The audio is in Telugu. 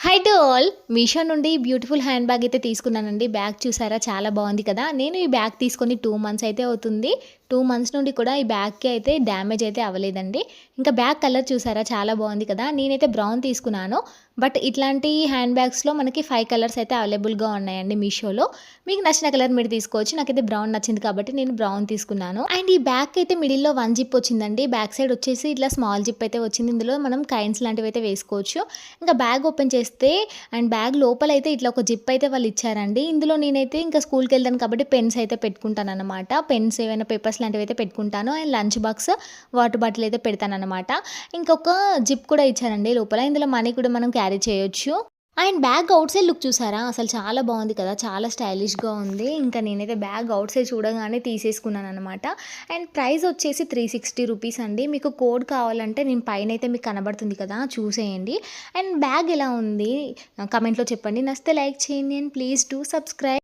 హై టు ఆల్ మీషో నుండి బ్యూటిఫుల్ హ్యాండ్ బ్యాగ్ అయితే తీసుకున్నానండి. బ్యాగ్ చూసారా చాలా బాగుంది కదా. నేను ఈ బ్యాగ్ తీసుకొని 2 మంత్స్ అయితే అవుతుంది. 2 మంత్స్ నుండి కూడా ఈ బ్యాగ్కి అయితే డ్యామేజ్ అయితే అవ్వలేదండి. ఇంకా బ్యాగ్ కలర్ చూసారా చాలా బాగుంది కదా. నేనైతే బ్రౌన్ తీసుకున్నాను. బట్ ఇట్లాంటి హ్యాండ్ బ్యాగ్స్లో మనకి 5 కలర్స్ అయితే అవైలబుల్గా ఉన్నాయండి మీషోలో. మీకు నచ్చిన కలర్ మీరు తీసుకోవచ్చు. నాకైతే బ్రౌన్ నచ్చింది కాబట్టి నేను బ్రౌన్ తీసుకున్నాను. అండ్ ఈ బ్యాగ్ అయితే మిడిల్లో 1 జిప్ వచ్చిందండి. బ్యాక్ సైడ్ వచ్చేసి ఇట్లా స్మాల్ జిప్ అయితే వచ్చింది. ఇందులో మనం కైన్స్ లాంటివి అయితే వేసుకోవచ్చు. ఇంకా బ్యాగ్ ఓపెన్ చేస్తే అండ్ బ్యాగ్ లోపలైతే ఇట్లా ఒక జిప్ అయితే వాళ్ళు ఇచ్చారండి. ఇందులో నేనైతే ఇంకా స్కూల్కి వెళ్తాను కాబట్టి పెన్స్ అయితే పెట్టుకుంటాను అనమాట. పెన్స్ ఏమైనా పేపర్స్ లాంటివి అయితే పెట్టుకుంటాను. And lunch box, water bottle అయితే పెడతాను అనమాట. ఇంకొక జిప్ కూడా ఇచ్చారండి లోపల. ఇందులో మనీ కూడా మనం క్యారీ చేయొచ్చు. And bag out side look చూసారా అసలు చాలా బాగుంది కదా, చాలా స్టైలిష్గా ఉంది. ఇంకా నేనైతే బ్యాగ్ అవుట్ సైడ్ చూడగానే తీసేసుకున్నాను అనమాట. అండ్ ప్రైస్ వచ్చేసి 360 రూపీస్ అండి. మీకు కోడ్ కావాలంటే నేను పైన అయితే మీకు కనబడుతుంది కదా, చూసేయండి. అండ్ బ్యాగ్ ఎలా ఉంది కమెంట్లో చెప్పండి. నచ్చితే లైక్ చేయండి అండ్ ప్లీజ్ డూ సబ్స్క్రైబ్.